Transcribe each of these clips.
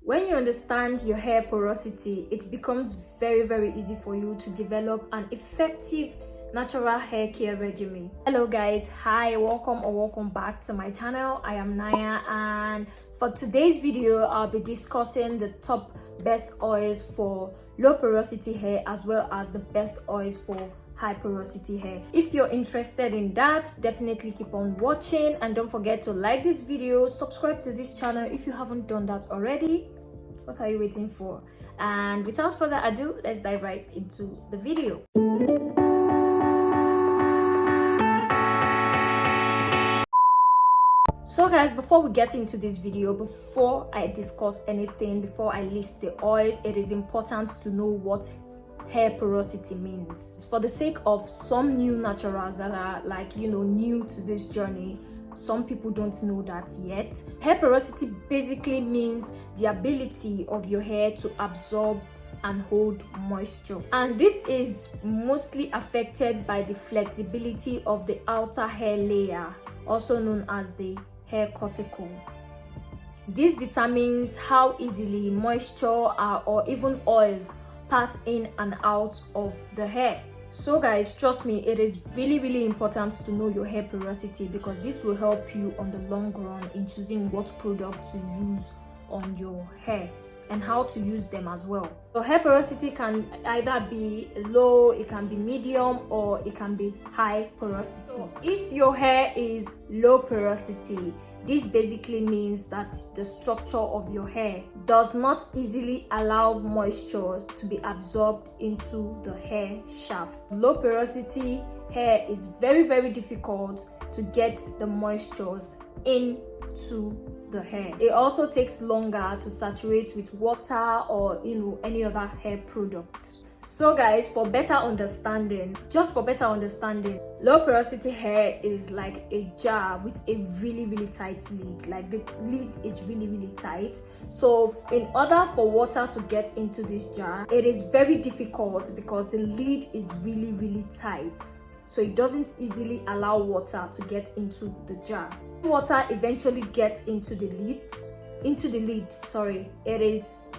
When you understand your hair porosity, it becomes very easy for you to develop an effective natural hair care regimen. Hello guys, hi, welcome back to my channel. I am Naya, and for today's video I'll be discussing the top best oils for low porosity hair as well as the best oils for high porosity hair. If you're interested in that, definitely keep on watching, and don't forget to like this video, subscribe to this channel if you haven't done that already. What are you waiting for? And without further ado, let's dive right into the video. So guys, before we get into this video, before I discuss anything, before I list the oils, it is important to know what hair porosity means. For the sake of some new naturals that are new to this journey, some people don't know that yet. Hair porosity basically means the ability of your hair to absorb and hold moisture, and this is mostly affected by the flexibility of the outer hair layer, also known as the hair cuticle. This determines how easily moisture or even oils pass in and out of the hair. So guys, trust me, it is really important to know your hair porosity, because this will help you on the long run in choosing what product to use on your hair and how to use them as well. So hair porosity can either be low, it can be medium, or it can be high porosity. So if your hair is low porosity, this basically means that the structure of your hair does not easily allow moisture to be absorbed into the hair shaft. Low porosity hair is very difficult to get the moistures into the hair. It also takes longer to saturate with water or any other hair product. So guys, for better understanding, low porosity hair is like a jar with a really tight lid. Like the lid is really tight. So in order for water to get into this jar, it is very difficult because the lid is really tight. So it doesn't easily allow water to get into the jar. Water eventually gets into the lid, it is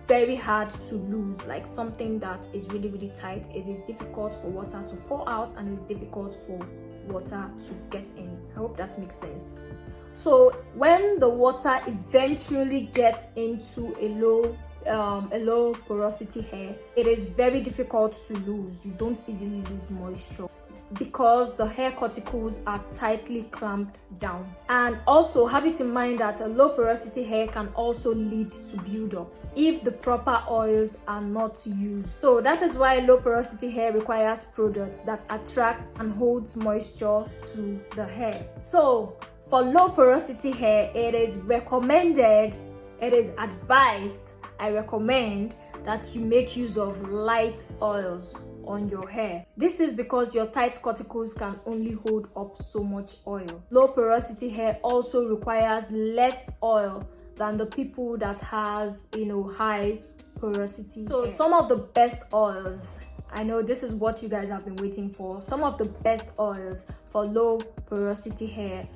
very hard to lose. Like something that is really tight, it is difficult for water to pour out, and it's difficult for water to get in. I hope that makes sense. So when the water eventually gets into a low porosity hair, it is very difficult to lose. You don't easily lose moisture because the hair cuticles are tightly clamped down. And also have it in mind that a low porosity hair can also lead to buildup if the proper oils are not used. So that is why low porosity hair requires products that attract and hold moisture to the hair. So for low porosity hair, it is advised, I recommend that you make use of light oils on your hair. This is because your tight cuticles can only hold up so much oil. Low porosity hair also requires less oil than the people that has high porosity. So some of the best oils, I know this is what you guys have been waiting for, some of the best oils for low porosity hair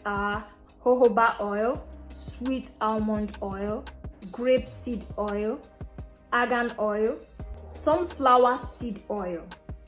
are jojoba oil, sweet almond oil, grapeseed oil, argan oil, sunflower seed oil,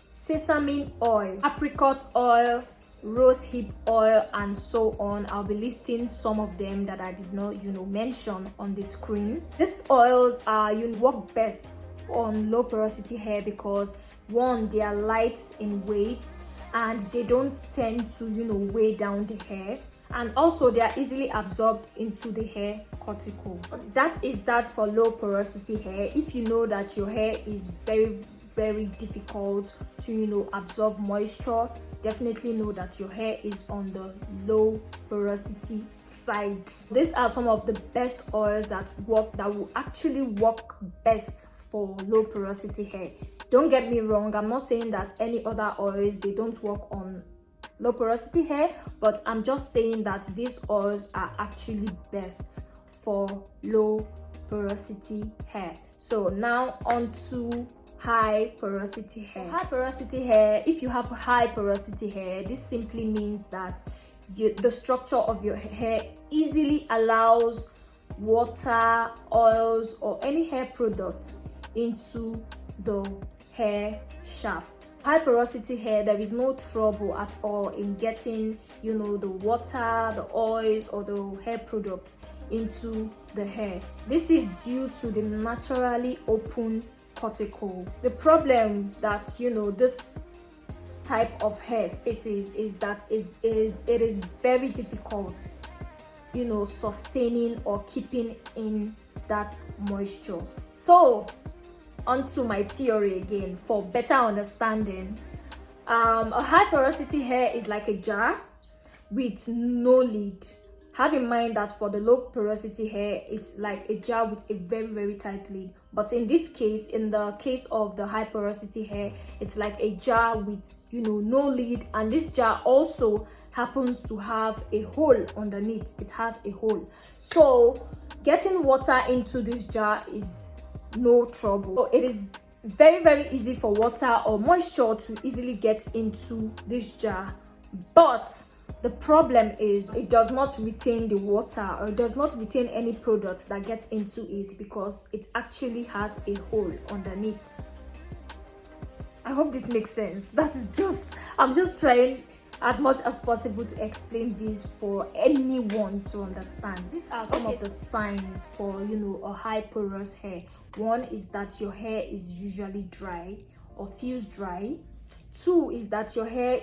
sesame oil, apricot oil, rosehip oil, and so on. I'll be listing some of them that I did not mention on the screen. These oils work best on low porosity hair because one, they are light in weight and they don't tend to weigh down the hair, and also they are easily absorbed into the hair cuticle. That is that for low porosity hair. If you know that your hair is very difficult to absorb moisture, definitely know that your hair is on the low porosity side. These are some of the best oils that will actually work best for low porosity hair. Don't get me wrong, I'm not saying that any other oils they don't work on low porosity hair, but I'm just saying that these oils are actually best for low porosity hair. So now on to high porosity hair. High porosity hair, if you have high porosity hair, this simply means that the structure of your hair easily allows water, oils, or any hair product into the hair shaft. High porosity hair, there is no trouble at all in getting, you know, the water, the oils, or the hair products into the hair. This is due to the naturally open cuticle. The problem that, you know, this type of hair faces is that it is very difficult, you know, sustaining or keeping in that moisture. So onto my theory again for better understanding. A high porosity hair is like a jar with no lid. Have in mind that for the low porosity hair, it's like a jar with a very tight lid. But in this case, in the case of the high porosity hair, it's like a jar with, you know, no lid, and this jar also happens to have a hole underneath. It has a hole, so getting water into this jar is no trouble. So it is very easy for water or moisture to easily get into this jar, but the problem is it does not retain the water, or it does not retain any product that gets into it because it actually has a hole underneath. I hope this makes sense. I'm just trying as much as possible to explain this for anyone to understand. These are some of the signs for, you know, a high porous hair. One is that your hair is usually dry or feels dry. Two is that your hair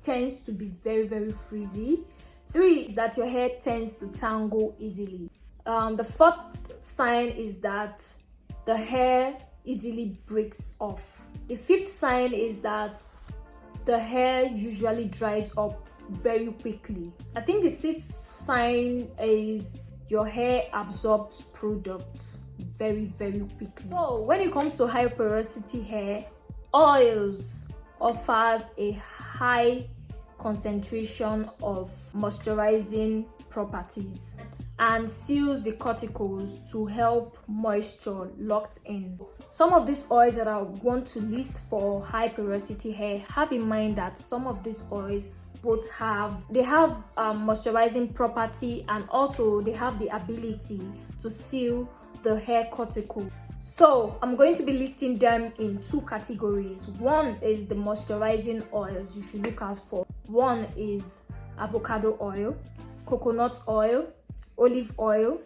tends to be very frizzy. Three is that your hair tends to tangle easily. The fourth sign is that the hair easily breaks off. The fifth sign is that the hair usually dries up very quickly. I think the sixth sign is your hair absorbs products very quickly. So when it comes to high porosity hair, oils offers a high concentration of moisturizing properties and seals the cuticles to help moisture locked in. Some of these oils that I want to list for high porosity hair, have in mind that some of these oils both have moisturizing property, and also they have the ability to seal the hair cuticle. So I'm going to be listing them in two categories. One is the moisturizing oils you should look out for. One is avocado oil, coconut oil, olive oil,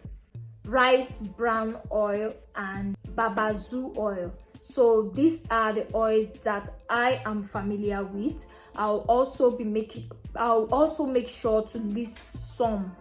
rice bran oil, and babassu oil. So these are the oils that I am familiar with. I'll also make sure to list some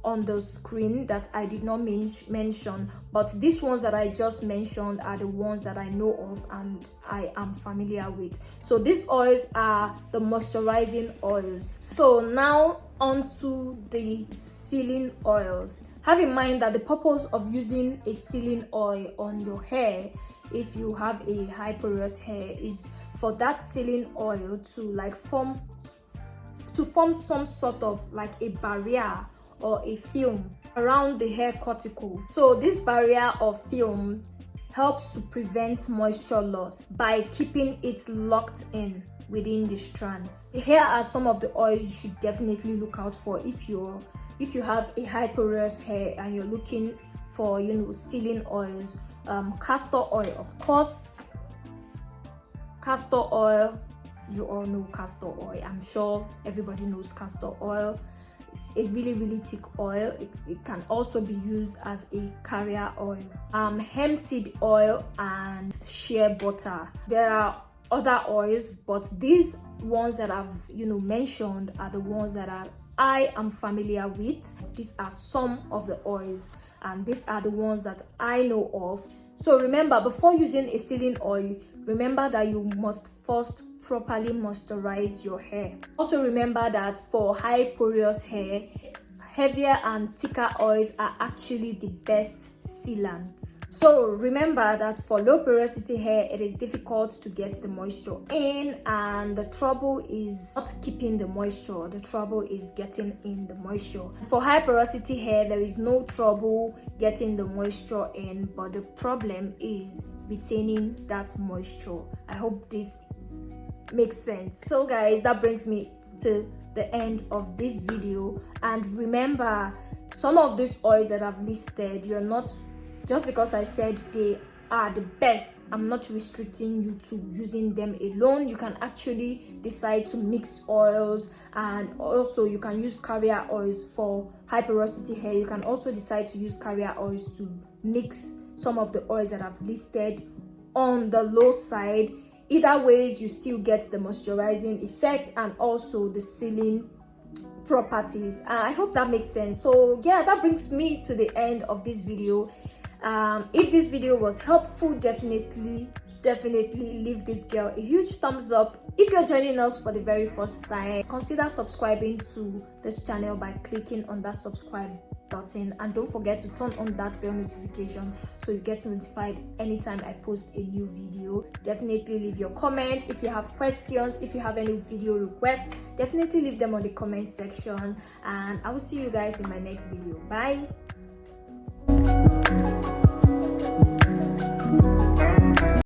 on the screen that I did not mention, but these ones that I just mentioned are the ones that I know of and I am familiar with. So these oils are the moisturizing oils. So now onto the sealing oils. Have in mind that the purpose of using a sealing oil on your hair, if you have a high porous hair, is for that sealing oil to form some sort of like a barrier or a film around the hair cuticle. So this barrier or film helps to prevent moisture loss by keeping it locked in within the strands. Here are some of the oils you should definitely look out for if you have a high porous hair and you're looking for, you know, sealing oils. Castor oil, of course. Castor oil, you all know castor oil. I'm sure everybody knows castor oil. It's a really thick oil. It can also be used as a carrier oil. Hemp seed oil and shea butter. There are other oils, but these ones that I've, you know, mentioned are the ones that I am familiar with. These are some of the oils, and these are the ones that I know of. So remember, before using a sealing oil, remember that you must first properly moisturize your hair. Also remember that for high porous hair, heavier and thicker oils are actually the best sealants. So remember that for low porosity hair, it is difficult to get the moisture in, and the trouble is not keeping the moisture, the trouble is getting in the moisture. For high porosity hair, there is no trouble getting the moisture in, but the problem is retaining that moisture. I hope this makes sense. So guys, that brings me to the end of this video, and remember some of these oils that I've listed, you're not, just because I said they are the best, I'm not restricting you to using them alone. You can actually decide to mix oils, and also you can use carrier oils for high porosity hair. You can also decide to use carrier oils to mix some of the oils that I've listed on the low side. Either ways, you still get the moisturizing effect and also the sealing properties. I hope that makes sense. So yeah, that brings me to the end of this video. If this video was helpful, definitely leave this girl a huge thumbs up. If you're joining us for the very first time, consider subscribing to this channel by clicking on that subscribe button, and don't forget to turn on that bell notification so you get notified anytime I post a new video. Definitely leave your comments. If you have questions, if you have any video requests, definitely leave them on the comment section, and I will see you guys in my next video. Bye.